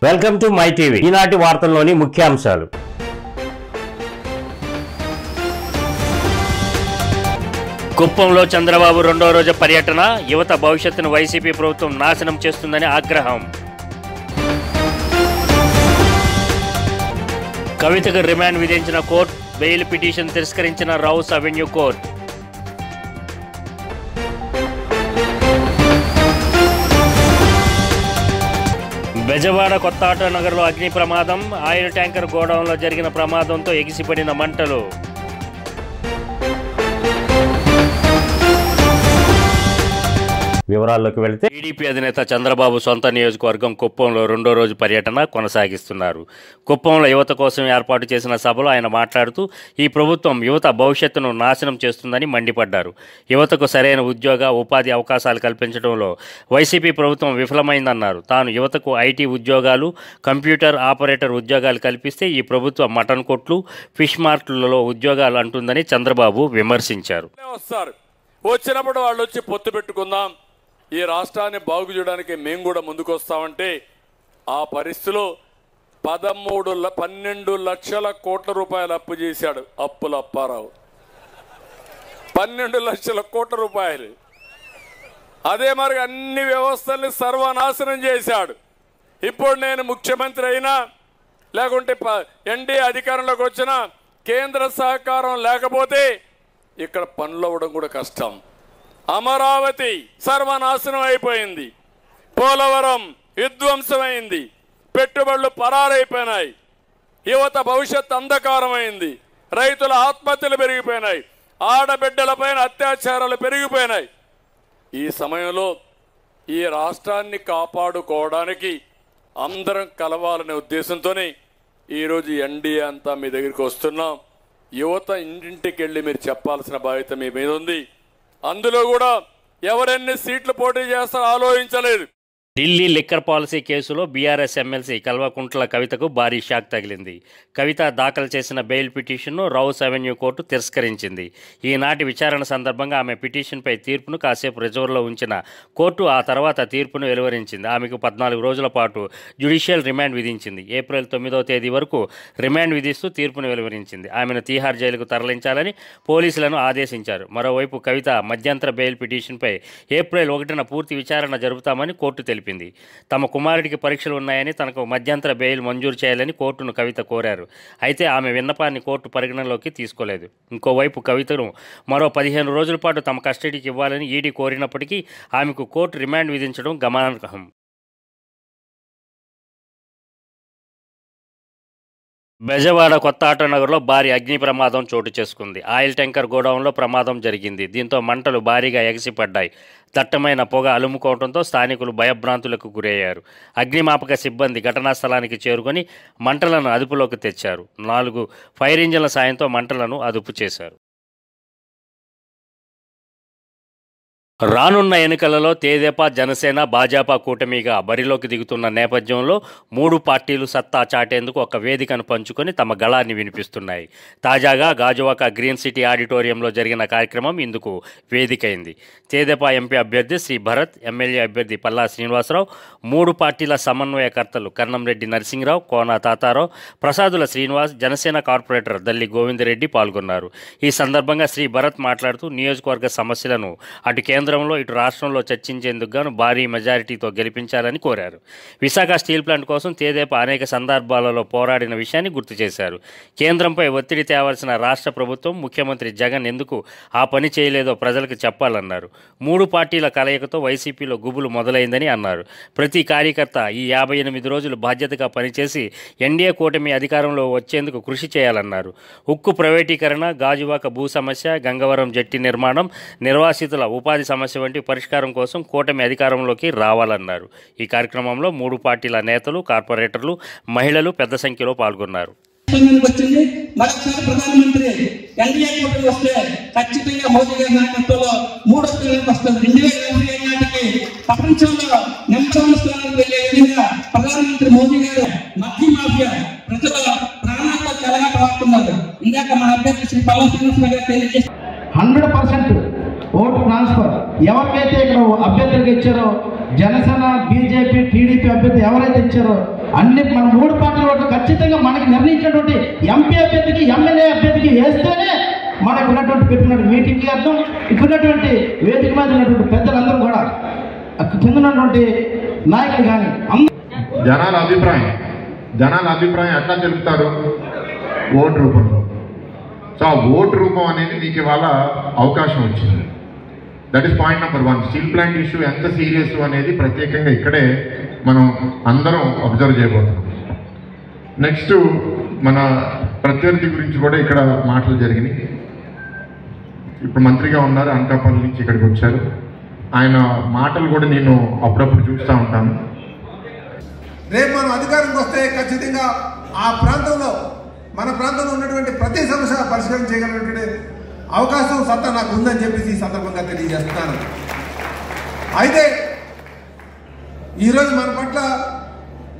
Welcome to my TV. ఈనాటి వార్తల్లోని ముఖ్యాంశాలు. కుప్పంలో చంద్రబాబు రెండో రోజు పర్యటన. యువత భవిష్యత్తును వైసీపీ ప్రభుత్వం నాశనం చేస్తుందని ఆగ్రహం. కవితకు రిమాండ్ విధించిన కోర్టు. బెయిల్ పిటిషన్ తిరస్కరించిన రౌస్ అవెన్యూ కోర్టు. బెజవాడ కొత్త ఆటో నగర్లో అగ్ని ప్రమాదం. ఆయిల్ ట్యాంకర్ గోడౌన్లో జరిగిన ప్రమాదంతో ఎగిసిపడిన మంటలు. వివరాల్లోకి వెళితే టీడీపీ అధినేత చంద్రబాబు సొంత నియోజకవర్గం కుప్పంలో రెండో రోజు పర్యటన కొనసాగిస్తున్నారు. కుప్పంలో యువత కోసం ఏర్పాటు చేసిన సభలో ఆయన మాట్లాడుతూ ఈ ప్రభుత్వం యువత భవిష్యత్తును నాశనం చేస్తుందని మండిపడ్డారు. యువతకు సరైన ఉద్యోగ ఉపాధి అవకాశాలు కల్పించడంలో వైసీపీ ప్రభుత్వం విఫలమైందన్నారు. తాను యువతకు ఐటీ ఉద్యోగాలు, కంప్యూటర్ ఆపరేటర్ ఉద్యోగాలు కల్పిస్తే ఈ ప్రభుత్వం మటన్ కొట్లు, ఫిష్ మార్కెట్లలో ఉద్యోగాలు అంటుందని చంద్రబాబు విమర్శించారు. వచ్చినప్పుడు వాళ్ళు వచ్చి పొత్తు పెట్టుకుందాం, ఈ రాష్ట్రాన్ని బాగు చేయడానికి మేము కూడా ముందుకు వస్తామంటే ఆ పరిస్థితిలో 12 లక్షల కోట్ల రూపాయలు అప్పు చేశాడు అప్పుల అప్పారావు. 12 లక్షల కోట్ల రూపాయలు. అదే మరి అన్ని వ్యవస్థల్ని సర్వనాశనం చేశాడు. ఇప్పుడు నేను ముఖ్యమంత్రి అయినా లేకుంటే ఎన్డీఏ అధికారంలోకి వచ్చినా కేంద్ర సహకారం లేకపోతే ఇక్కడ పనులు అవ్వడం కూడా కష్టం. అమరావతి సర్వనాశనం అయిపోయింది, పోలవరం విధ్వంసమైంది, పెట్టుబడులు పరారైపోయినాయి, యువత భవిష్యత్ అంధకారమైంది, రైతుల ఆత్మహత్యలు పెరిగిపోయినాయి, ఆడబిడ్డలపైన అత్యాచారాలు పెరిగిపోయినాయి. ఈ సమయంలో ఈ రాష్ట్రాన్ని కాపాడుకోవడానికి అందరం కలవాలనే ఉద్దేశంతోనే ఈరోజు ఎన్డీఏ అంతా మీ దగ్గరికి వస్తున్నాం. యువత ఇంటింటికి వెళ్ళి మీరు చెప్పాల్సిన బాధ్యత మీ మీద ఉంది. అందులో కూడా ఎవరెన్ని సీట్లు పోటీ చేస్తారో ఆలోచించలేదు. ఢిల్లీ లిక్కర్ పాలసీ కేసులో బీఆర్ఎస్ ఎమ్మెల్సీ కల్వకుంట్ల కవితకు భారీ షాక్ తగిలింది. కవిత దాఖలు చేసిన బెయిల్ పిటిషన్ను రౌస్ అవెన్యూ కోర్టు తిరస్కరించింది. ఈనాటి విచారణ సందర్భంగా ఆమె పిటిషన్పై తీర్పును కాసేపు రిజర్వ్లో ఉంచిన కోర్టు ఆ తర్వాత తీర్పును వెలువరించింది. ఆమెకు 14 రోజుల పాటు జ్యుడిషియల్ రిమాండ్ విధించింది. ఏప్రిల్ 9వ తేదీ వరకు రిమాండ్ విధిస్తూ తీర్పును వెలువరించింది. ఆమెను తీహార్ జైలుకు తరలించాలని పోలీసులను ఆదేశించారు. మరోవైపు కవిత మధ్యంతర బెయిల్ పిటిషన్పై ఏప్రిల్ 1న పూర్తి విచారణ జరుపుతామని కోర్టు తెలిపింది. తమ కుమారుడికి పరీక్షలు ఉన్నాయని తనకు మధ్యంతర బెయిల్ మంజూరు చేయాలని కోర్టును కవిత కోరారు. అయితే ఆమె విన్నపాన్ని కోర్టు పరిగణనలోకి తీసుకోలేదు. ఇంకోవైపు కవితను మరో 15 రోజుల పాటు తమ కస్టడీకి ఇవ్వాలని ఈడీ కోరినప్పటికీ ఆమెకు కోర్టు రిమాండ్ విధించడం గమనార్హం. బెజవాడ కొత్త ఆటో నగర్లో భారీ అగ్ని ప్రమాదం చోటు చేసుకుంది. ఆయిల్ ట్యాంకర్ గోడౌన్లో ప్రమాదం జరిగింది. దీంతో మంటలు భారీగా ఎగసిపడ్డాయి. దట్టమైన పొగ అలుముకోవడంతో స్థానికులు భయభ్రాంతులకు గురయ్యారు. అగ్నిమాపక సిబ్బంది ఘటనా స్థలానికి చేరుకొని మంటలను అదుపులోకి తెచ్చారు. 4 ఫైర్ ఇంజిన్ల సాయంతో మంటలను అదుపు చేశారు. రానున్న ఎన్నికలలో తెదేపా, జనసేన, భాజపా కూటమిగా బరిలోకి దిగుతున్న నేపథ్యంలో 3 పార్టీలు సత్తా చాటేందుకు ఒక వేదికను పంచుకొని తమ గళాన్ని వినిపిస్తున్నాయి. తాజాగా గాజువాక గ్రీన్ సిటీ ఆడిటోరియంలో జరిగిన కార్యక్రమం ఇందుకు వేదికైంది. తెదేపా ఎంపీ అభ్యర్థి శ్రీ భరత్, ఎమ్మెల్యే అభ్యర్థి పల్లా శ్రీనివాసరావు, 3 పార్టీల సమన్వయకర్తలు కన్నంరెడ్డి నరసింహరావు, కోన తాతారావు, ప్రసాదుల శ్రీనివాస్, జనసేన కార్పొరేటర్ దల్లి గోవిందరెడ్డి పాల్గొన్నారు. ఈ సందర్భంగా శ్రీ భరత్ మాట్లాడుతూ నియోజకవర్గ సమస్యలను అటు కేంద్రంలో ఇటు రాష్ట్రంలో చర్చించేందుకు గాను భారీ మెజారిటీతో గెలిపించాలని కోరారు. విశాఖ స్టీల్ ప్లాంట్ కోసం తెదేపా అనేక సందర్భాలలో పోరాడిన విషయాన్ని గుర్తు చేశారు. కేంద్రంపై ఒత్తిడి తేవాల్సిన రాష్ట్ర ప్రభుత్వం, ముఖ్యమంత్రి జగన్ ఎందుకు ఆ పని చేయలేదో ప్రజలకు చెప్పాలన్నారు. 3 పార్టీల కలయికతో వైసీపీలో గుబులు మొదలైందని అన్నారు. ప్రతి కార్యకర్త ఈ 58 రోజులు బాధ్యతగా పనిచేసి ఎన్డీఏ కూటమి అధికారంలో వచ్చేందుకు కృషి చేయాలన్నారు. ఉక్కు ప్రైవేటీకరణ, గాజువాక భూ సమస్య, గంగవరం జట్టి నిర్మాణం, నిర్వాసితుల ఉపాధి సమస్య వంటి పరిష్కారం కోసం కూటమి అధికారంలోకి రావాలన్నారు. ఈ కార్యక్రమంలో 3 పార్టీల నేతలు, కార్పొరేటర్లు, మహిళలు పెద్ద సంఖ్యలో పాల్గొన్నారు. మరోసారి ప్రధానమంత్రి ఎన్డీఏ కూటమి వస్తే ఖచ్చితంగా మోదీ గారి నాయకత్వంలో 3వ స్థానానికి వస్తుంది. 2020 నాటికి ప్రపంచంలో నెంబర్ 1 స్థానానికి వెళ్లే విధంగా ప్రధానమంత్రి మోదీ గారు మద్య మాఫియా ప్రజల ప్రాణాలతో చాలా పాల్గొన్నారు. ఇందాక మన అభ్యర్థి శ్రీ పల్లా శ్రీనివాసరావు గారు తెలియజేశారు. 100% ఓటు ట్రాన్స్ఫర్ ఎవరికైతే ఇక్కడ అభ్యర్థులకు ఇచ్చారో జనసేన, బీజేపీ, టీడీపీ టీడీపీ అభ్యర్థి ఎవరైతే ఇచ్చారో అన్ని మన 3 పార్టీల ఓట్లు ఖచ్చితంగా మనకి నిర్ణయించినటువంటి ఎంపీ అభ్యర్థికి ఎమ్మెల్యే అభ్యర్థికి వేస్తేనే మనకు ఉన్నటువంటి పెట్టినటువంటి మీటింగ్కి అర్థం. ఇప్పుడున్నటువంటి వేదిక మీద ఉన్నటువంటి పెద్దలందరూ కూడా కింద ఉన్నటువంటి నాయకులు కానీ జనాల అభిప్రాయం ఎట్లా తెలుపుతారు? ఓటు రూపంలో. సో ఆ ఓటు రూపం అనేది మీకు ఇవాళ అవకాశం వచ్చింది. That is point number 1. Steel plant issue ఎంత సీరియస్ అనేది ప్రత్యేకంగా ఇక్కడే మనం అందరం అబ్జర్వ్ చేయబోతున్నాం. నెక్స్ట్ మన ప్రత్యర్థి గురించి కూడా ఇక్కడ మాటలు జరిగినాయి. ఇప్పుడు మంత్రిగా ఉన్నారు, అనకాపల్లి నుంచి ఇక్కడికి వచ్చారు. ఆయన మాటలు కూడా నేను అప్పుడప్పుడు చూస్తూ ఉంటాను. రేపు మనం అధికారంకి వస్తే ఖచ్చితంగా ఆ ప్రాంతంలో మన ప్రాంతంలో ఉన్నటువంటి ప్రతి సమస్య పరిష్కారం చేయగలిగినటువంటి అవకాశం సత్తా నాకు ఉందని చెప్పేసి ఈ సందర్భంగా తెలియజేస్తున్నాను. అయితే ఈరోజు మన పట్ల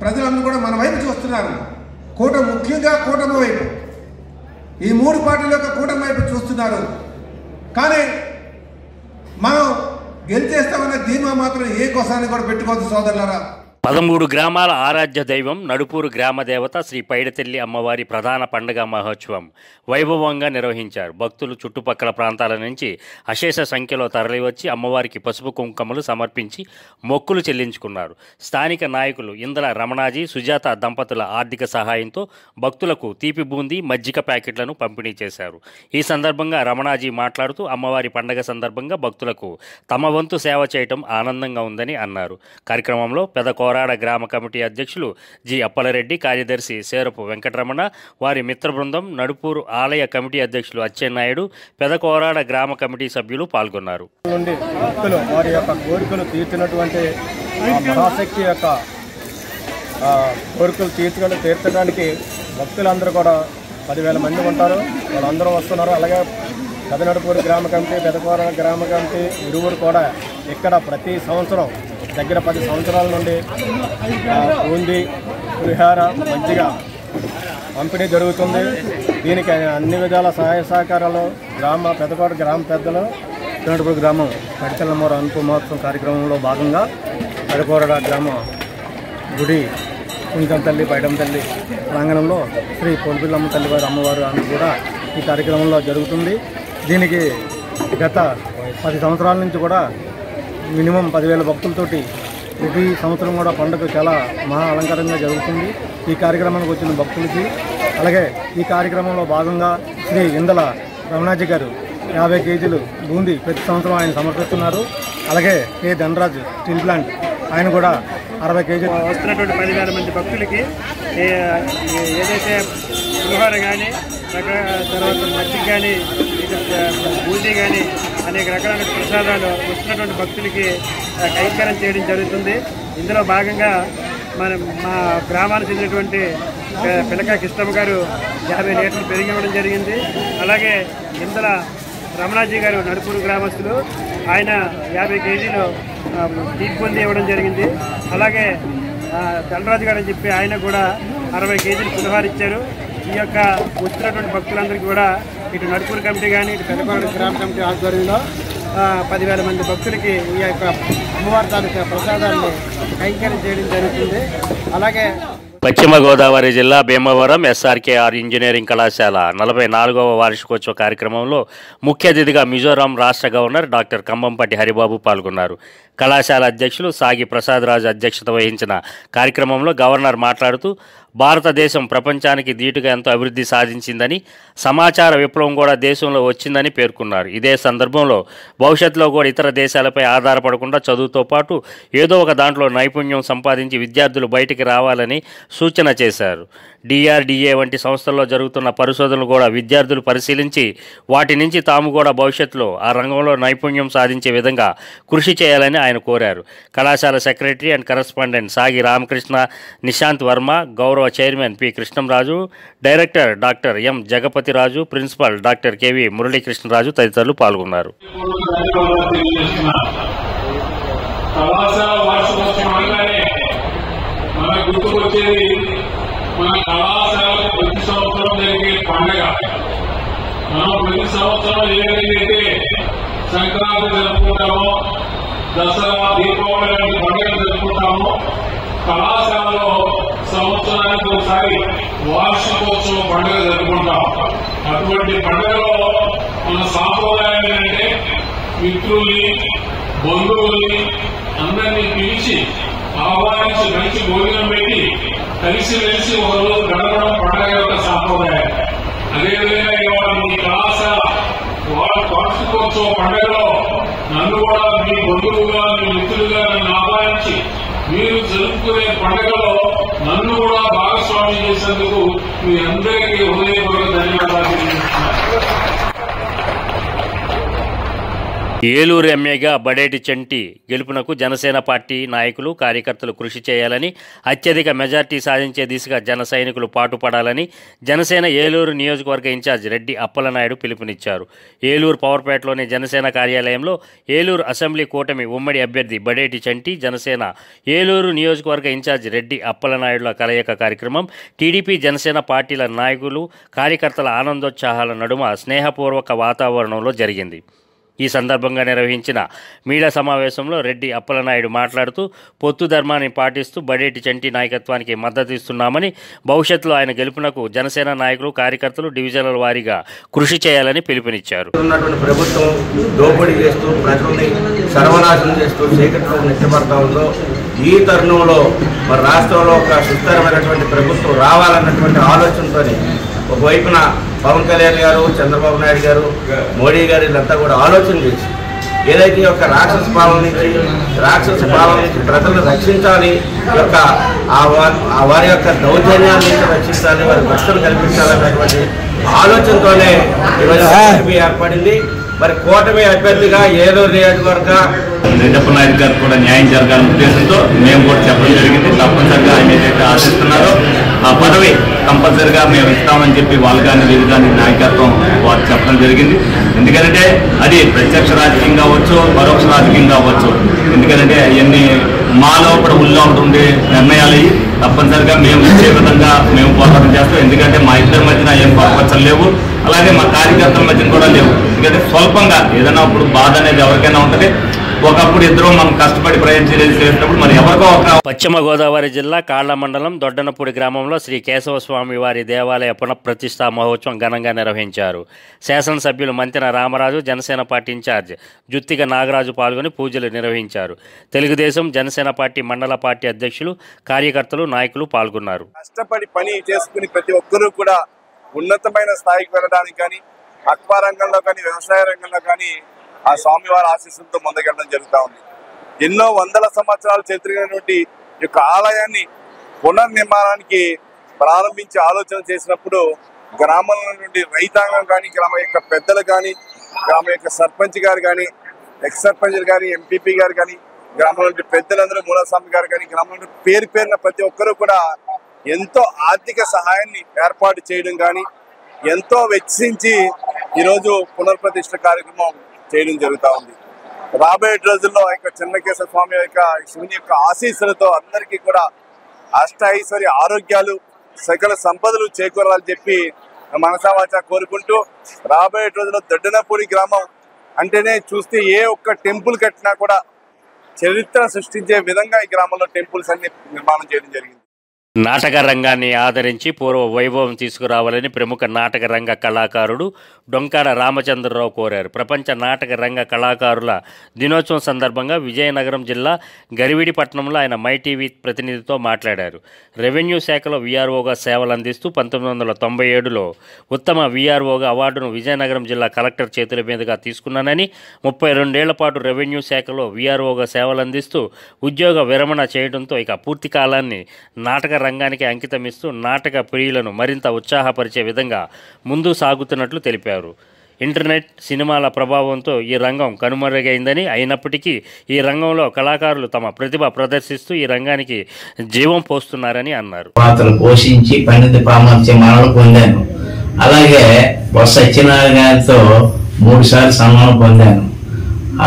ప్రజలందరూ కూడా మన వైపు చూస్తున్నారు. ముఖ్యంగా కూటమి వైపు, ఈ 3 పార్టీల యొక్క కూటమి వైపు చూస్తున్నారు. కానీ మనం గెలిచేస్తామన్న ధీమా మాత్రం ఏ కోసాన్ని కూడా పెట్టుకోవద్దు సోదరులారా. 13 గ్రామాల ఆరాధ్య దైవం నడుపూరు గ్రామ దేవత శ్రీ పైడితల్లి అమ్మవారి ప్రధాన పండుగ మహోత్సవం వైభవంగా నిర్వహించారు. భక్తులు చుట్టుపక్కల ప్రాంతాల నుంచి అశేష సంఖ్యలో తరలివచ్చి అమ్మవారికి పసుపు కుంకుమలు సమర్పించి మొక్కులు చెల్లించుకున్నారు. స్థానిక నాయకులు ఇంద్ర రమణాజీ, సుజాత దంపతుల ఆర్థిక సహాయంతో భక్తులకు తీపి బూందీ, మజ్జిగ ప్యాకెట్లను పంపిణీ చేశారు. ఈ సందర్భంగా రమణాజీ మాట్లాడుతూ అమ్మవారి పండుగ సందర్భంగా భక్తులకు తమ వంతు సేవ చేయటం ఆనందంగా ఉందని అన్నారు. కార్యక్రమంలో కోరాడ గ్రామ కమిటీ అధ్యక్షులు జి అప్పలరెడ్డి, కార్యదర్శి సేరపు వెంకటరమణ, వారి మిత్ర బృందం, నడుపూరు ఆలయ కమిటీ అధ్యక్షులు అచ్చెన్నాయుడు, పెదకోరాడ గ్రామ కమిటీ సభ్యులు పాల్గొన్నారు. భక్తులు వారి యొక్క కోరికలు తీర్చినటువంటి మహాశక్తి యొక్క కోరికలు తీర్చడానికి భక్తులందరూ కూడా 10,000 మంది ఉంటారు. వాళ్ళందరూ వస్తున్నారు. అలాగే పెదనడుపూరు గ్రామ కమిటీ, పెదకోరాడ గ్రామ కమిటీ ఇరువురు కూడా ఇక్కడ ప్రతి సంవత్సరం దగ్గర 10 సంవత్సరాల నుండి బూందీ, పులిహార, మజ్జిగ పంపిణీ జరుగుతుంది. దీనికి అన్ని విధాల సహాయ సహకారాలు పెదకోట గ్రామ పెద్దలు, పెదనడుపూరు గ్రామం పడితల్లమ్మవారి అనుపు మహోత్సవం కార్యక్రమంలో భాగంగా పెదకోరాడ గ్రామ గుడి కుంకం తల్లి, పైడం తల్లి ప్రాంగణంలో శ్రీ పొలిపిల్లమ్మ తల్లి వారి అమ్మవారు అని కూడా ఈ కార్యక్రమంలో జరుగుతుంది. దీనికి గత 10 సంవత్సరాల నుంచి కూడా మినిమం 10,000 భక్తులతోటి ప్రతి సంవత్సరం కూడా పండుగ చాలా మహా అలంకారంగా జరుగుతుంది. ఈ కార్యక్రమానికి వచ్చిన భక్తులకి, అలాగే ఈ కార్యక్రమంలో భాగంగా శ్రీ ఇందల రమణాజీ గారు 50 కేజీలు బూందీ ప్రతి సంవత్సరం ఆయన సమర్పిస్తున్నారు. అలాగే కే ధనరాజ్ స్టీల్ ప్లాంట్ ఆయన కూడా 60 కేజీలు. వస్తున్నటువంటి 10,000 మంది భక్తులకి ఏదైతే పులిహోర కానీ, తర్వాత మజ్జిగ కానీ, బూందీ కానీ అనేక రకాల ప్రసాదాలు వస్తున్నటువంటి భక్తులకి కైంకర్యం చేయడం జరుగుతుంది. ఇందులో భాగంగా మా గ్రామానికి చెందినటువంటి పిలక కృష్ణమ్మ గారు 50 లీటర్లు పెరిగివ్వడం జరిగింది. అలాగే ఇందుల రమణాజీ గారు నడుపూరు గ్రామస్తులు, ఆయన 50 కేజీలు తీపి ఇవ్వడం జరిగింది. అలాగే ధనరాజు గారు అని చెప్పి ఆయన కూడా 60 కేజీలు పులిహోర ఇచ్చారు. ఈ యొక్క వచ్చినటువంటి భక్తులందరికీ కూడా ఇటు నడుపూరు కమిటీ కానీ, ఇటు పెదకోరాడ గ్రామ కమిటీ ఆధ్వర్యంలో 10,000 మంది భక్తులకి ఈ యొక్క అమ్మవారి తాలూకా ప్రసాదాన్ని కైంకర్యం చేయడం జరుగుతుంది. అలాగే పశ్చిమ గోదావరి జిల్లా భీమవరం ఎస్ఆర్కేఆర్ ఇంజనీరింగ్ కళాశాల 44వ వార్షికోత్సవ కార్యక్రమంలో ముఖ్య అతిథిగా మిజోరాం రాష్ట్ర గవర్నర్ డాక్టర్ కంబంపాటి హరిబాబు పాల్గొన్నారు. కళాశాల అధ్యక్షులు సాగి ప్రసాదరాజు అధ్యక్షత వహించిన కార్యక్రమంలో గవర్నర్ మాట్లాడుతూ భారతదేశం ప్రపంచానికి ధీటుగా ఎంతో అభివృద్ధి సాధించిందని, సమాచార విప్లవం కూడా దేశంలో వచ్చిందని పేర్కొన్నారు. ఇదే సందర్భంలో భవిష్యత్తులో కూడా ఇతర దేశాలపై ఆధారపడకుండా చదువుతో పాటు ఏదో ఒక దాంట్లో నైపుణ్యం సంపాదించి విద్యార్థులు బయటికి రావాలని సూచన చేశారు. డిఆర్డిఏ వంటి సంస్థల్లో జరుగుతున్న పరిశోధనలు కూడా విద్యార్థులు పరిశీలించి వాటి నుంచి తాము కూడా భవిష్యత్తులో ఆ రంగంలో నైపుణ్యం సాధించే విధంగా కృషి చేయాలని ఆయన కోరారు. కళాశాల సెక్రటరీ అండ్ కరెస్పాండెంట్ సాగి రామకృష్ణ నిశాంత్ వర్మ, గౌరవ chairman P Krishnamraju, director doctor M Jagapathiraju, principal doctor K V Muralikrishnaraju తదితరులు పాల్గొన్నారు. మన కళాశాలకు ప్రతి సంవత్సరం జరిగే పండుగ. మనం ప్రతి సంవత్సరం ఏదైతే సంక్రాంతి జరుపుకుంటామో, దసరా, దీపావళి లాంటి పండుగలు జరుపుకుంటామో, కళాశాలలో సంవత్సరానికి ఒకసారి వార్షికోత్సవ పండుగ జరుపుకుంటాం. అటువంటి పండుగలో మన సాంప్రదాయం ఏంటంటే మిత్రుల్ని, బంధువుల్ని అందరినీ పిలిచి ఆహ్వానించి మంచి భోజనం పెట్టి కలిసి వెలిసి ఒక రోజు గడపడం పండుగ యొక్క సాంప్రదాయం. అదేవిధంగా ఇవాళ మీ కళాశాల వార్షికోత్సవ పండుగలో నన్ను కూడా మీ బంధువుగా, మీ మిత్రులుగా నన్ను ఆహ్వానించి మీరు జరుపుకునే పండుగలో నన్ను కూడా భాగస్వామ్యం చేసేందుకు మీ అందరికీ హృదయపూర్వక ధన్యవాదాలు తెలియజేస్తున్నాను. ఏలూరు ఎమ్మెల్యేగా బడేటి చంటి గెలుపునకు జనసేన పార్టీ నాయకులు, కార్యకర్తలు కృషి చేయాలని, అత్యధిక మెజార్టీ సాధించే దిశగా జన సైనికులు పాటుపడాలని జనసేన ఏలూరు నియోజకవర్గ ఇన్ఛార్జ్ రెడ్డి అప్పలనాయుడు పిలుపునిచ్చారు. ఏలూరు పవర్పేటలోని జనసేన కార్యాలయంలో ఏలూరు అసెంబ్లీ కూటమి ఉమ్మడి అభ్యర్థి బడేటి చంటి, జనసేన ఏలూరు నియోజకవర్గ ఇన్ఛార్జ్ రెడ్డి అప్పలనాయుడుల కలయిక కార్యక్రమం టీడీపీ, జనసేన పార్టీల నాయకులు, కార్యకర్తల ఆనందోత్సాహాల నడుమ స్నేహపూర్వక వాతావరణంలో జరిగింది. ఈ సందర్భంగా నిర్వహించిన మీడియా సమావేశంలో రెడ్డి అప్పలనాయుడు మాట్లాడుతూ పొత్తు ధర్మాన్ని పాటిస్తూ బడేటి చంటి నాయకత్వానికి మద్దతు ఇస్తున్నామని, భవిష్యత్తులో ఆయన గెలుపునకు జనసేన నాయకులు, కార్యకర్తలు డివిజన్ల వారీగా కృషి చేయాలని పిలుపునిచ్చారు. ప్రభుత్వం దోపిడీ చేస్తూ ప్రజల్ని సర్వనాశనం చేస్తూ చీకట్లో నిత్యపడతా ఉందో ఈ తరుణంలో మరి రాష్ట్రంలో ఒక సుస్థిరమైనటువంటి ప్రభుత్వం రావాలన్నటువంటి ఆలోచనతో ఒకవైపున పవన్ కళ్యాణ్ గారు, చంద్రబాబు నాయుడు గారు, మోడీ గారు వీళ్ళంతా కూడా ఆలోచన చేసి ఏదైతే ఒక రాక్షస పాలన నుంచి ప్రజలను రక్షించాలి, యొక్క వారి యొక్క దౌర్జన్యాన్ని రక్షించాలి, వారి భక్తులు కల్పించాలనేటువంటి ఆలోచనతోనే ఈరోజు ఏర్పడింది. మరి కూటమి అభ్యర్థిగా ఏలూరు నియోజకవర్గ రెడ్డప్ప నాయుడు గారు కూడా న్యాయం జరగాలనే ఉద్దేశంతో మేము కూడా చెప్పడం జరిగింది. తప్పనిసరిగా ఆయన ఏదైతే ఆశిస్తున్నారో ఆ పదవి కంపల్సరిగా మేము ఇస్తామని చెప్పి వాళ్ళు కానీ వీళ్ళు కానీ నాయకత్వం వారు చెప్పడం జరిగింది. ఎందుకంటే అది ప్రత్యక్ష రాజకీయం కావచ్చు, పరోక్ష రాజకీయం కావచ్చు. ఎందుకంటే అవన్నీ మాలో కూడా ఉల్లో ఉండే నిర్ణయాలు తప్పనిసరిగా మేము ఇచ్చే విధంగా మేము పోరాటం చేస్తాం. ఎందుకంటే మా ఇద్దరి మధ్యన ఏం పొరపచ్చలు లేవు, అలాగే మా కార్యకర్తల మధ్యన కూడా లేవు. ఎందుకంటే స్వల్పంగా ఏదైనా ఇప్పుడు బాధ అనేది ఎవరికైనా ఉంటుంది. ఒకప్పుడు ఇద్దరు మనం కష్టపడి ప్రయత్నం చేసినప్పుడు మరి ఎవరికో ఒక. పశ్చిమ గోదావరి జిల్లా కాళ్ల మండలం దొడ్డనపూడి గ్రామంలో శ్రీ కేశవస్వామి వారి దేవాలయ పునఃప్రతిష్ఠా మహోత్సవం ఘనంగా నిర్వహించారు. శాసనసభ్యులు మంతెన రామరాజు, జనసేన పార్టీ ఇన్ఛార్జ్ జుత్తిగ నాగరాజు పాల్గొని పూజలు నిర్వహించారు. తెలుగుదేశం, జనసేన పార్టీ మండల పార్టీ అధ్యక్షులు, కార్యకర్తలు, నాయకులు పాల్గొన్నారు. కష్టపడి పని చేసుకుని ప్రతి ఒక్కరూ కూడా ఉన్నతమైన స్థాయికి వెళ్ళడానికి కానీ, అక్వా రంగంలో కానీ, వ్యవసాయ రంగంలో కానీ ఆ స్వామివారి ఆశీస్సులతో ముందుకెళ్ళడం జరుగుతూ ఉంది. ఎన్నో వందల సంవత్సరాలు చరిత్రమైనటువంటి ఈ యొక్క ఆలయాన్ని పునర్నిర్మాణానికి ప్రారంభించి ఆలోచన చేసినప్పుడు గ్రామంలో నుండి రైతాంగం కానీ, గ్రామ యొక్క పెద్దలు కానీ, గ్రామ యొక్క సర్పంచ్ గారు కానీ, ఎక్స్ సర్పంచ్ గారు, ఎంపీపీ గారు కానీ, గ్రామంలో నుండి పెద్దలందరూ, మూలస్వామి గారు కానీ, గ్రామంలో పేరున ప్రతి ఒక్కరూ కూడా ఎంతో ఆర్థిక సహాయాన్ని ఏర్పాటు చేయడం కానీ, ఎంతో వెచ్చించి ఈరోజు పునర్ప్రతిష్ఠ కార్యక్రమం చేయడం జరుగుతూ ఉంది. రాబోయే రోజుల్లో యొక్క చెన్నకేశ్వర స్వామి యొక్క శివుని యొక్క ఆశీస్సులతో అందరికీ కూడా అష్ట ఐశ్వర్య ఆరోగ్యాలు, సకల సంపదలు చేకూరాలని చెప్పి మనసావాచ కోరుకుంటూ, రాబోయే రోజుల్లో దొడ్డనపూడి గ్రామం అంటేనే చూస్తే ఏ ఒక్క టెంపుల్ కట్టినా కూడా చరిత్ర సృష్టించే విధంగా ఈ గ్రామంలో టెంపుల్స్ అన్ని నిర్మాణం చేయడం జరిగింది. నాటక రంగాన్ని ఆదరించి పూర్వ వైభవం తీసుకురావాలని ప్రముఖ నాటక రంగ కళాకారుడు డొంకాడ రామచంద్రరావు కోరారు. ప్రపంచ నాటక రంగ కళాకారుల దినోత్సవం సందర్భంగా విజయనగరం జిల్లా గరివిడిపట్నంలో ఆయన మై టీవీ ప్రతినిధితో మాట్లాడారు. రెవెన్యూ శాఖలో వీఆర్ఓగా సేవలు అందిస్తూ 1997లో ఉత్తమ వీఆర్ఓగా అవార్డును విజయనగరం జిల్లా కలెక్టర్ చేతుల మీదుగా తీసుకున్నానని, 32 ఏళ్ల పాటు రెవెన్యూ శాఖలో వీఆర్ఓగా సేవలు అందిస్తూ ఉద్యోగ విరమణ చేయడంతో ఇక పూర్తి కాలాన్ని నాటక రంగానికి అంకితమిస్తూ నాటక ప్రియులను మరింత ఉత్సాహపరిచే విధంగా ముందు సాగుతున్నట్లు తెలిపారు. ఇంటర్నెట్, సినిమాల ప్రభావంతో ఈ రంగం కనుమరుగైందని, అయినప్పటికీ ఈ రంగంలో కళాకారులు తమ ప్రతిభ ప్రదర్శిస్తూ ఈ రంగానికి జీవం పోస్తున్నారని అన్నారు. పాత్రలు పోషించి పండిత పామర్చే మనలు పొందాను. అలాగే బొత్స సత్యనారాయణ గారితో 3 సార్లు సన్మానం పొందాను.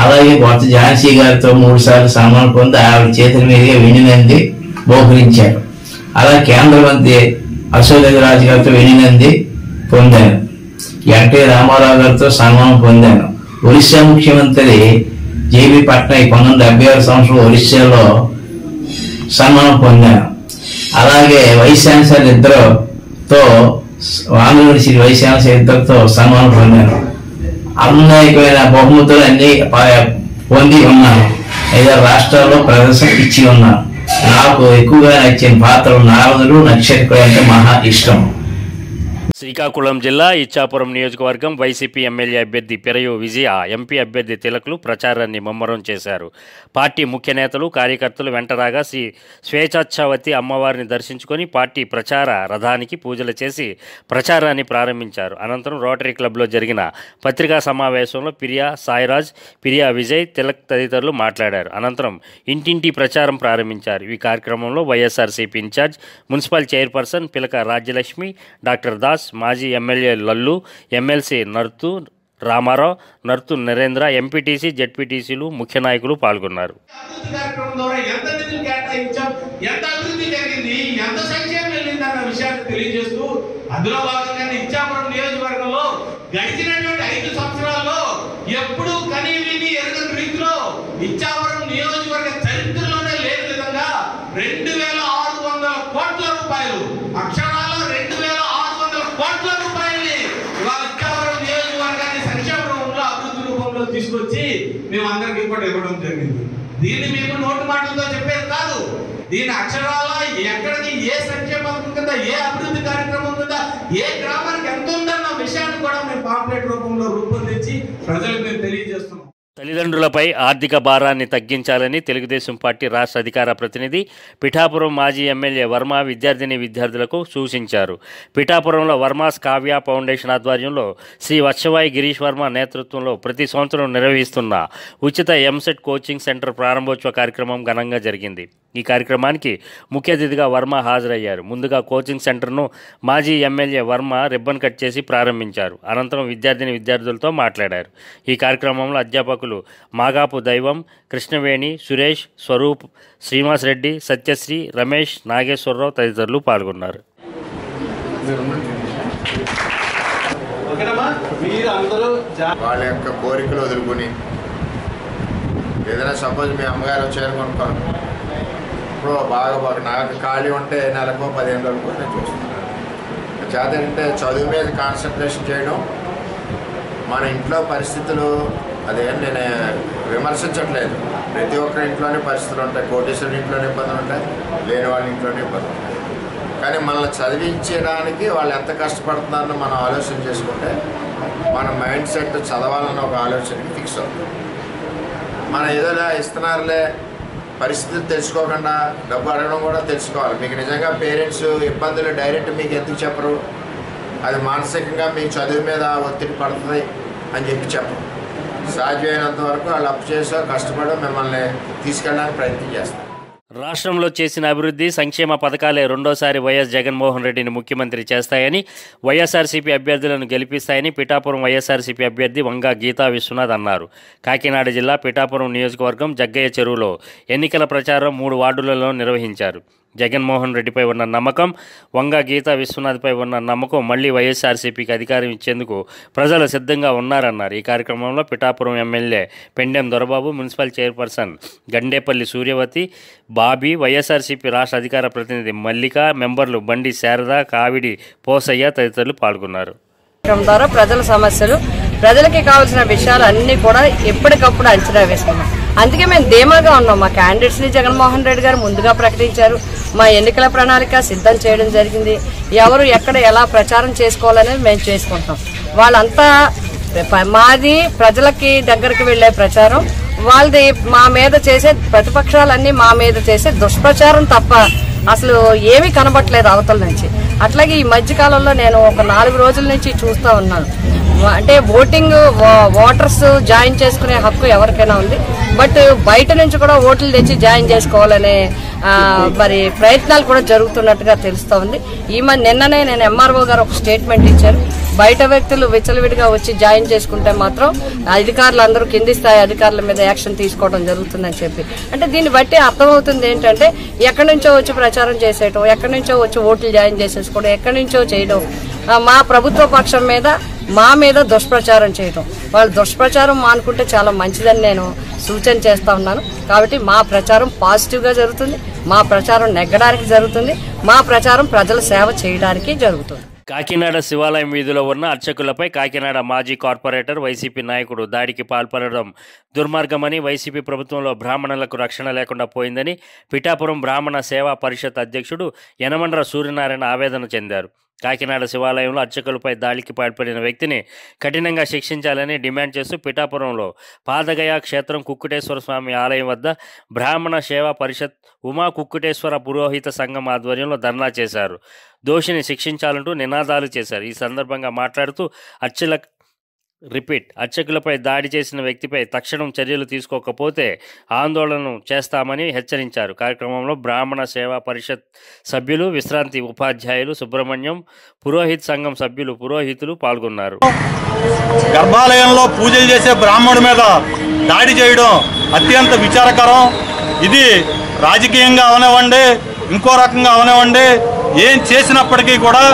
అలాగే కొత్త ఝాన్సీ గారితో 3 సార్లు సన్మానం పొంది ఆవిడ చేతుల మీదుగా వెన్నునంది బహుకరించారు. అలా కేంద్ర మంత్రి అశోక్ రాజు గారితో వెన్నునంది పొందాను. ఎన్టీ రామారావు గారితో సన్మానం పొందాను. ఒరిస్సా ముఖ్యమంత్రి జేబీ పట్నాయక్ 1976 సంవత్సరంలో ఒరిస్సాలో సన్మానం పొందాను. అలాగే వైస్ ఛాన్సలర్ ఇద్దరుతో ఆంధ్రప్రదేశ్ వైస్ ఛాన్సలర్ ఇద్దరితో సన్మానం పొందాను. అనేకమైన బహుమతులు అన్ని పొంది ఉన్నాను. 5 రాష్ట్రాల్లో ప్రదర్శన ఇచ్చి ఉన్నాను. నాకు ఎక్కువగా నచ్చిన పాత్రలు నారదులు, నక్షత్రులు అంటే మహా ఇష్టం. శ్రీకాకుళం జిల్లా ఇచ్చాపురం నియోజకవర్గం వైసీపీ ఎమ్మెల్యే అభ్యర్థి పెరయు విజయ, ఎంపీ అభ్యర్థి తిలకులు ప్రచారాన్ని ముమ్మరం చేశారు. పార్టీ ముఖ్య నేతలు, కార్యకర్తలు వెంటరాగా శ్రీ స్వేచ్ఛావతి అమ్మవారిని దర్శించుకొని పార్టీ ప్రచార రథానికి పూజలు చేసి ప్రచారాన్ని ప్రారంభించారు. అనంతరం రోటరీ క్లబ్లో జరిగిన పత్రికా సమావేశంలో పిరియా సాయిరాజ్, పిరియా విజయ్, తిలక్ తదితరులు మాట్లాడారు. అనంతరం ఇంటింటి ప్రచారం ప్రారంభించారు. ఈ కార్యక్రమంలో వైఎస్ఆర్సీపీ ఇన్ఛార్జ్ మున్సిపల్ చైర్పర్సన్ పిలక రాజ్యలక్ష్మి, డాక్టర్ దాస్, మాజీ MLA Lallu, MLC Nartu Ramarao, Nartu Narendra, MPTC, జెడ్పీటీసీలు, ముఖ్య నాయకులు పాల్గొన్నారు. అందులో భాగంగా ఇచ్చాపురం నియోజకవర్గంలో గడిచినటువంటి 5 సంవత్సరాల్లో ఎప్పుడూ కనీ విని ఎరగని రీతిలో ఇచ్చాపురం నియోజకవర్గ చరిత్రలోనే లేని విధంగా 2600 కోట్ల రూపాయలు, అక్షరాల 2600 కోట్ల రూపాయల్ని ఇవాళ ఇచ్చాపురం నియోజకవర్గాన్ని సంక్షేమ రూపంలో, అభివృద్ధి రూపంలో తీసుకొచ్చి మేము అందరికీ కూడా ఇవ్వడం జరిగింది. దీన్ని మేము నోటి మాటలతో చెప్పేది కాదు. దీని అక్షరాల ఎక్కడికి ఏ సంక్షేమం కింద, ఏ అభివృద్ధి కార్యక్రమం కింద, ఏ గ్రామానికి ఎంత ఉందన్న విషయాన్ని కూడా మేము పాంప్లెట్ రూపంలో రూపొందించి ప్రజలకు మేము తెలియజేస్తున్నాం. తల్లిదండ్రులపై ఆర్థిక భారాన్ని తగ్గించాలని తెలుగుదేశం పార్టీ రాష్ట్ర అధికార ప్రతినిధి పిఠాపురం మాజీ ఎమ్మెల్యే వర్మ విద్యార్థులకు సూచించారు. పిఠాపురంలో వర్మాస్ కావ్య ఫౌండేషన్ ఆధ్వర్యంలో శ్రీ వత్సవాయి గిరీష్ వర్మ నేతృత్వంలో ప్రతి సంవత్సరం నిర్వహిస్తున్న ఉచిత ఎంసెట్ కోచింగ్ సెంటర్ ప్రారంభోత్సవ కార్యక్రమం ఘనంగా జరిగింది. ఈ కార్యక్రమానికి ముఖ్య అతిథిగా వర్మ హాజరయ్యారు. ముందుగా కోచింగ్ సెంటర్ను మాజీ ఎమ్మెల్యే వర్మ రిబ్బన్ కట్ చేసి ప్రారంభించారు. అనంతరం విద్యార్థులతో మాట్లాడారు. ఈ కార్యక్రమంలో అధ్యాపకులు మాగాపు దైవం, కృష్ణవేణి, సురేష్, స్వరూప్, శ్రీనివాస్ రెడ్డి, సత్యశ్రీ, రమేష్, నాగేశ్వరరావు తదితరులు పాల్గొన్నారు. వాళ్ళ యొక్క కోరికలు వదులుకొని ఏదైనా సపోజ్ మీ అమ్మగారు వచ్చారు కొనుక్కోను, ఇప్పుడు బాగా నాకు ఖాళీ ఉంటే నెలకు 15 రోజులకు నేను చూస్తున్నాను. చేతంటే చదువు మీద కాన్సన్ట్రేషన్ చేయడం. మన ఇంట్లో పరిస్థితులు అదేం నేను విమర్శించట్లేదు. ప్రతి ఒక్కరి ఇంట్లోనే పరిస్థితులు ఉంటాయి. కోటేశ్వరుడి ఇంట్లోనే ఇబ్బందులు ఉంటాయి, లేని వాళ్ళ ఇంట్లోనే ఇబ్బందులు ఉంటాయి. కానీ మనల్ని చదివించడానికి వాళ్ళు ఎంత కష్టపడుతున్నారో మనం ఆలోచన చేసుకుంటే మన మైండ్ సెట్ చదవాలన్న ఒక ఆలోచనకి ఫిక్స్ అవుతుంది. మన ఏదైనా ఇస్తున్నారులే పరిస్థితులు తెలుసుకోకుండా డబ్బు అడగడం కూడా తెలుసుకోవాలి. మీకు నిజంగా పేరెంట్స్ ఇబ్బందులు డైరెక్ట్ మీకు ఎందుకు చెప్పరు, అది మానసికంగా మీకు చదువు మీద ఒత్తిడి పడుతుంది అని చెప్పరు. సాధ్యమైనంత వరకు వాళ్ళు అప్పు చేసో కష్టపడో మిమ్మల్ని తీసుకెళ్ళడానికి ప్రయత్నం చేస్తారు. రాష్ట్రంలో చేసిన అభివృద్ధి సంక్షేమ పథకాలే రెండోసారి వైఎస్ జగన్మోహన్ రెడ్డిని ముఖ్యమంత్రి చేస్తాయని, వైఎస్ఆర్సీపీ అభ్యర్థులను గెలిపిస్తాయని పిఠాపురం వైఎస్ఆర్సీపీ అభ్యర్థి వంగ గీతా విశ్వనాథ్ అన్నారు. కాకినాడ జిల్లా పిఠాపురం నియోజకవర్గం జగ్గయ్య చెరువులో ఎన్నికల ప్రచారం 3 వార్డులలో నిర్వహించారు. జగన్మోహన్ రెడ్డిపై ఉన్న నమ్మకం, వంగ గీతా విశ్వనాథ్పై ఉన్న నమ్మకం మళ్లీ వైఎస్ఆర్సీపీకి అధికారం ఇచ్చేందుకు ప్రజలు సిద్ధంగా ఉన్నారన్నారు. ఈ కార్యక్రమంలో Pithapuram MLA Pendem Dorababu, municipal chairperson Gandepalli Suryavati, Bobby, YSRCP రాష్ట్ర అధికార ప్రతినిధి మల్లిక, మెంబర్లు బండి శారద, కావిడి పోసయ్య తదితరులు పాల్గొన్నారు. ద్వారా ప్రజల సమస్యలు, ప్రజలకి కావాల్సిన విషయాలు అన్ని కూడా ఎప్పటికప్పుడు అంచనా వేసుకున్నాం. అందుకే మేము ధీమాగా ఉన్నాం. మా క్యాండిడేట్స్ ని జగన్మోహన్ రెడ్డి గారు ముందుగా ప్రకటించారు. మా ఎన్నికల ప్రణాళిక సిద్ధం చేయడం జరిగింది. ఎవరు ఎక్కడ ఎలా ప్రచారం చేసుకోవాలనేది మేము చేసుకుంటాం. వాళ్ళంతా మాది ప్రజలకి దగ్గరికి వెళ్లే ప్రచారం, వాళ్ళది మా మీద చేసే ప్రతిపక్షాలన్నీ మా మీద చేసే దుష్ప్రచారం తప్ప అసలు ఏమీ కనబట్టలేదు అవతల నుంచి. అట్లాగే ఈ మధ్యకాలంలో నేను ఒక 4 రోజుల నుంచి చూస్తూ ఉన్నాను. అంటే ఓటర్స్ జాయిన్ చేసుకునే హక్కు ఎవరికైనా ఉంది, బట్ బయట నుంచి కూడా ఓట్లు తెచ్చి జాయిన్ చేసుకోవాలనే మరి ప్రయత్నాలు కూడా జరుగుతున్నట్టుగా తెలుస్తూ ఉంది. నిన్ననే నేను ఎంఆర్ఓ గారు ఒక స్టేట్మెంట్ ఇచ్చారు. బయట వ్యక్తులు విచ్చలవిడిగా వచ్చి జాయిన్ చేసుకుంటే మాత్రం అధికారులందరూ కింది స్థాయి అధికారుల మీద యాక్షన్ తీసుకోవడం జరుగుతుందని చెప్పి. అంటే దీన్ని బట్టి అర్థమవుతుంది ఏంటంటే ఎక్కడి నుంచో వచ్చి ప్రచారం చేసేయటం, ఎక్కడి నుంచో వచ్చి ఓట్లు జాయిన్ చేసేసుకోవడం, ఎక్కడి నుంచో చేయడం, మా ప్రభుత్వ పక్షం మీద మా మీద దుష్ప్రచారం చేయటం. వాళ్ళు దుష్ప్రచారం మానుకుంటే చాలా మంచిదని నేను సూచన చేస్తా ఉన్నాను. కాబట్టి మా ప్రచారం పాజిటివ్గా జరుగుతుంది, మా ప్రచారం నెగ్గడానికి జరుగుతుంది, మా ప్రచారం ప్రజల సేవ చేయడానికి జరుగుతుంది. కాకినాడ శివాలయం వీధిలో ఉన్న అర్చకులపై కాకినాడ మాజీ కార్పొరేటర్ వైసీపీ నాయకుడు దాడికి పాల్పడడం దుర్మార్గమని, వైసీపీ ప్రభుత్వంలో బ్రాహ్మణులకు రక్షణ లేకుండా పోయిందని పిఠాపురం బ్రాహ్మణ సేవా పరిషత్ అధ్యక్షుడు యనమండ్ర సూర్యనారాయణ ఆవేదన చెందారు. కాకినాడ శివాలయంలో అర్చకులపై దాడికి పాల్పడిన వ్యక్తిని కఠినంగా శిక్షించాలని డిమాండ్ చేస్తూ పిఠాపురంలో పాదగయ క్షేత్రం కుక్కుటేశ్వర స్వామి ఆలయం వద్ద బ్రాహ్మణ సేవా పరిషత్ ఉమా కుక్కుటేశ్వర పురోహిత సంఘం ఆధ్వర్యంలో ధర్నా చేశారు. దోషిని శిక్షించాలంటూ నినాదాలు చేశారు. ఈ సందర్భంగా మాట్లాడుతూ అర్చకులపై దాడి చేసిన వ్యక్తిపై తక్షణం చర్యలు తీసుకోకపోతే ఆందోళన చేస్తామని హెచ్చరించారు. కార్యక్రమంలో బ్రాహ్మణ సేవా పరిషత్ సభ్యులు, విశ్రాంతి ఉపాధ్యాయులు, సుబ్రహ్మణ్యం, పురోహిత్ సంఘం సభ్యులు, పురోహితులు పాల్గొన్నారు. గర్భాలయంలో పూజలు చేసే బ్రాహ్మణుడి మీద దాడి చేయడం అత్యంత విచారకరం. ఇది రాజకీయంగా అవనివ్వండి, ఇంకో రకంగా అవనివ్వండి, ఏం చేసినప్పటికీ కూడా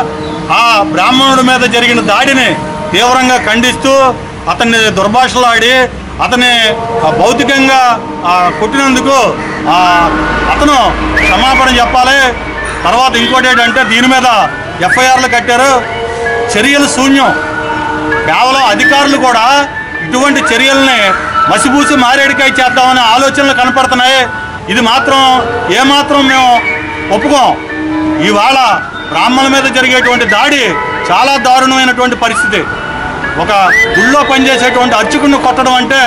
ఆ బ్రాహ్మణుడి మీద జరిగిన దాడిని తీవ్రంగా ఖండిస్తూ అతన్ని దుర్భాషలాడి అతన్ని భౌతికంగా కొట్టినందుకు అతను క్షమాపణ చెప్పాలి. తర్వాత ఇంకోటి ఏంటంటే దీని మీద ఎఫ్ఐఆర్లు కట్టారు. చర్యలు శూన్యం. కేవలం అధికారులు కూడా ఇటువంటి చర్యల్ని మసిపూసి మారేడికాయ చేద్దామనే ఆలోచనలు కనపడుతున్నాయి. ఇది మాత్రం ఏమాత్రం మేము ఒప్పుకోం. ఇవాళ బ్రాహ్మణుల మీద జరిగేటువంటి దాడి చాలా దారుణమైనటువంటి పరిస్థితి. ఒక గుళ్ళో పనిచేసేటువంటి అర్చకుడిని కొట్టడం అంటే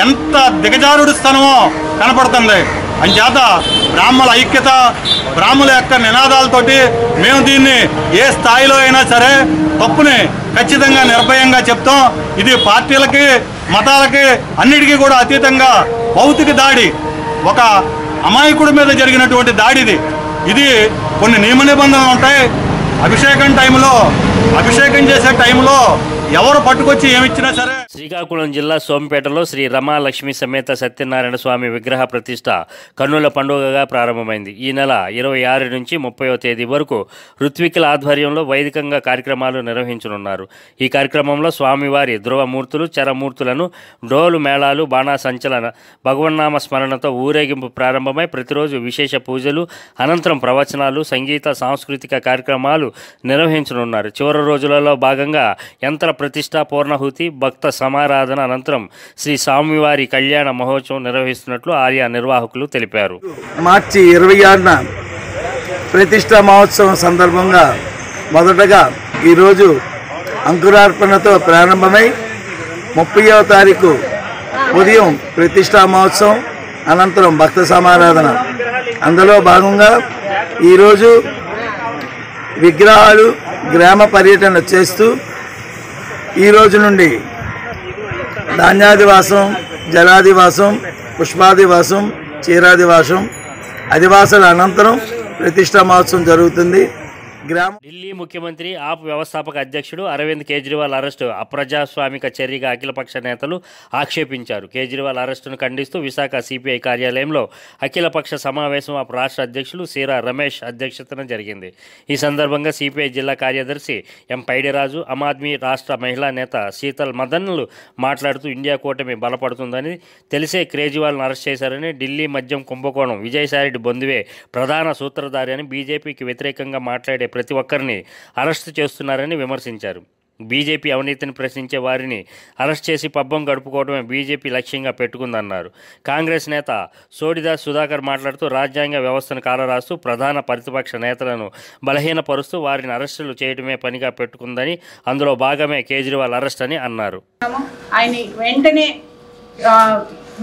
ఎంత దిగజారుడు స్థానమో కనపడుతుంది. అంచేత బ్రాహ్మణుల ఐక్యత, బ్రాహ్మణుల యొక్క నినాదాలతోటి మేము దీన్ని ఏ స్థాయిలో అయినా సరే తప్పుని ఖచ్చితంగా నిర్భయంగా చెప్తాం. ఇది పార్టీలకి, మతాలకి అన్నిటికీ కూడా అతీతంగా భౌతిక దాడి, ఒక అమాయకుడి మీద జరిగినటువంటి దాడిది. ఇది కొన్ని నియమ నిబంధనలు ఉంటాయి. అభిషేకం చేసే టైంలో ఎవరు పట్టుకొచ్చి ఏమిచ్చినా సరే. శ్రీకాకుళం జిల్లా సోంపేటలో శ్రీ రమాలక్ష్మి సమేత సత్యనారాయణ స్వామి విగ్రహ ప్రతిష్ట కన్నుల పండుగగా ప్రారంభమైంది. ఈ నెల 26 నుంచి 30వ తేదీ వరకు ఋత్వికుల ఆధ్వర్యంలో వైదికంగా కార్యక్రమాలు నిర్వహించనున్నారు. ఈ కార్యక్రమంలో స్వామివారి ధ్రువమూర్తులు, చరమూర్తులను డోలు మేళాలు, బాణాసంచలన, భగవన్నామ స్మరణతో ఊరేగింపు ప్రారంభమై ప్రతిరోజు విశేష పూజలు, అనంతరం ప్రవచనాలు, సంగీత, సాంస్కృతిక కార్యక్రమాలు నిర్వహించనున్నారు. చివరి రోజులలో భాగంగా యంత్ర ప్రతిష్ట, పూర్ణహూతి, భక్త సమారాధన అనంతరం శ్రీ స్వామివారి కళ్యాణ మహోత్సవం నిర్వహిస్తున్నట్లు ఆయా నిర్వాహకులు తెలిపారు. మార్చి 26న ప్రతిష్ట మహోత్సవం సందర్భంగా మొదటగా ఈరోజు అంకురార్పణతో ప్రారంభమై 30వ తారీఖు ఉదయం ప్రతిష్టా మహోత్సవం, అనంతరం భక్త సమారాధన. అందులో భాగంగా ఈరోజు విగ్రహాలు గ్రామ పర్యటన చేస్తూ ఈరోజు నుండి ధాన్యాదివాసం, జలాదివాసం, పుష్పాదివాసం, చీరాదివాసం, అదివాసాల అనంతరం ప్రతిష్టా మహోత్సవం జరుగుతుంది. ఢిల్లీ ముఖ్యమంత్రి ఆప్ వ్యవస్థాపక అధ్యక్షుడు అరవింద్ కేజ్రీవాల్ అరెస్టు అప్రజాస్వామిక చర్యగా అఖిలపక్ష నేతలు ఆక్షేపించారు. కేజ్రీవాల్ అరెస్టును ఖండిస్తూ విశాఖ సిపిఐ కార్యాలయంలో అఖిలపక్ష సమావేశం రాష్ట్ర అధ్యక్షులు సీరా రమేష్ అధ్యక్షతన జరిగింది. ఈ సందర్భంగా సిపిఐ జిల్లా కార్యదర్శి ఎం పైడిరాజు, ఆమ్ ఆద్మీ రాష్ట్ర మహిళా నేత శీతల్ మదన్లు మాట్లాడుతూ ఇండియా కూటమి బలపడుతుందని తెలిసే కేజ్రీవాల్ను అరెస్ట్ చేశారని, ఢిల్లీ మద్యం కుంభకోణం విజయసాయిరెడ్డి బొందువే ప్రధాన సూత్రధారి అని, బీజేపీకి వ్యతిరేకంగా మాట్లాడే ప్రతి ఒక్కరిని అరెస్టు చేస్తున్నారని విమర్శించారు. బీజేపీ అవినీతిని ప్రశ్నించే వారిని అరెస్ట్ చేసి పబ్బం గడుపుకోవడమే బీజేపీ లక్ష్యంగా పెట్టుకుందన్నారు. కాంగ్రెస్ నేత సోడిదాస్ సుధాకర్ మాట్లాడుతూ రాజ్యాంగ వ్యవస్థను కాలరాస్తూ ప్రధాన ప్రతిపక్ష నేతలను బలహీనపరుస్తూ వారిని అరెస్టులు చేయడమే పనిగా పెట్టుకుందని, అందులో భాగమే కేజ్రీవాల్ అరెస్ట్ అని అన్నారు. ఆయన వెంటనే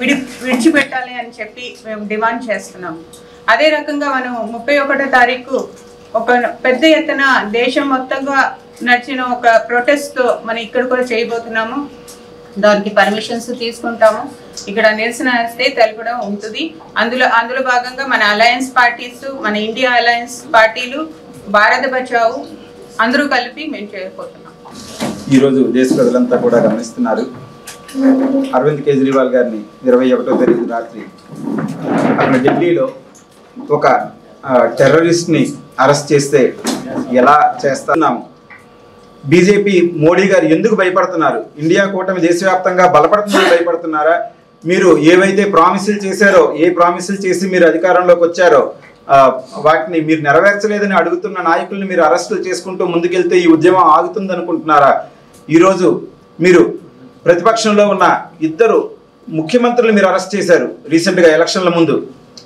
విడిచిపెట్టాలి అని చెప్పి మేము డిమాండ్ చేస్తున్నాం. అదే రకంగా మనం 31వ తారీఖు ఒక పెద్ద ఎత్తున దేశం మొత్తంగా నడిచిన ఒక ప్రొటెస్ట్ మనం ఇక్కడ కూడా చేయబోతున్నాము. దానికి పర్మిషన్స్ తీసుకుంటాము. ఇక్కడ నిరసన తెలపడం ఉంటుంది. అందులో భాగంగా మన అలయన్స్ పార్టీస్, మన ఇండియా అలయన్స్ పార్టీలు, భారత బచావు అందరూ కలిపి మేము చేయబోతున్నాం. ఈరోజు దేశ ప్రజలంతా కూడా గమనిస్తున్నారు. అరవింద్ కేజ్రీవాల్ గారిని 21వ తారీఖు రాత్రి అక్కడ ఢిల్లీలో ఒక టెర్రరిస్ట్ని అరెస్ట్ చేస్తే ఎలా చేస్తున్నాము? బీజేపీ మోడీ గారు ఎందుకు భయపడుతున్నారు? ఇండియా కూటమి దేశవ్యాప్తంగా బలపడుతుందని భయపడుతున్నారా? మీరు ఏవైతే ప్రామిసులు చేశారో, ఏ ప్రామిసులు చేసి మీరు అధికారంలోకి వచ్చారో వాటిని మీరు నెరవేర్చలేదని అడుగుతున్న నాయకుల్ని మీరు అరెస్టులు చేసుకుంటూ ముందుకెళ్తే ఈ ఉద్యమం ఆగుతుంది అనుకుంటున్నారా? ఈరోజు మీరు ప్రతిపక్షంలో ఉన్న ఇద్దరు ముఖ్యమంత్రులు మీరు అరెస్ట్ చేశారు రీసెంట్గా ఎలక్షన్ల ముందు.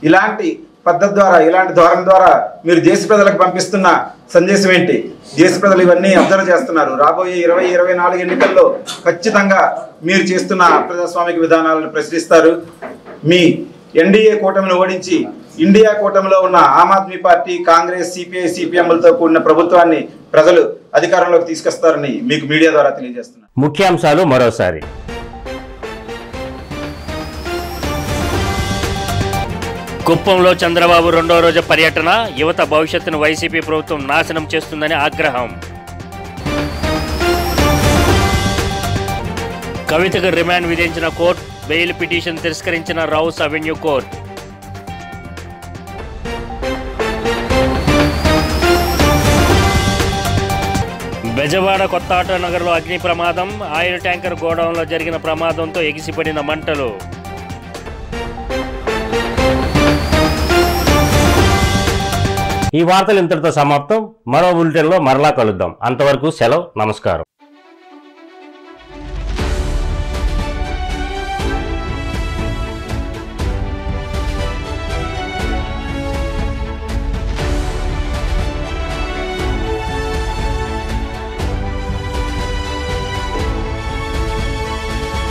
ఇలాంటి పద్ధతి ద్వారా, ఇలాంటి ధోరణి ద్వారా మీరు దేశ ప్రజలకు పంపిస్తున్న సందేశం ఏంటి? దేశ ప్రజలు ఇవన్నీ అబ్జర్వ్ చేస్తున్నారు. రాబోయే 2024 ఎన్నికల్లో ఖచ్చితంగా మీరు చేస్తున్న ప్రజాస్వామిక విధానాలను ప్రశ్నిస్తారు. మీ ఎన్డీఏ కూటమిని ఓడించి ఇండియా కూటమిలో ఉన్న ఆమ్ ఆద్మీ పార్టీ, కాంగ్రెస్, సిపిఐ, సిపిఎంలతో కూడిన ప్రభుత్వాన్ని ప్రజలు అధికారంలోకి తీసుకొస్తారని మీకు మీడియా ద్వారా తెలియజేస్తున్నారు. ముఖ్యాంశాలు మరోసారి. కుప్పంలో చంద్రబాబు రెండో రోజు పర్యటన. యువత భవిష్యత్తును వైసీపీ ప్రభుత్వం నాశనం చేస్తుందని ఆగ్రహం. కవితకు రిమాండ్ విధించిన కోర్టు. బెయిల్ పిటిషన్ తిరస్కరించిన రౌస్ అవెన్యూ కోర్టు. బెజవాడ కొత్త ఆటో నగర్లో అగ్ని ప్రమాదం. ఆయిల్ ట్యాంకర్ గోడౌన్లో జరిగిన ప్రమాదంతో ఎగిసిపడిన మంటలు. ఈ వార్తలు ఇంతటితో సమాప్తం. మరో బులెటిన్లో మరలా కలుద్దాం. అంతవరకు సెలవు. నమస్కారం.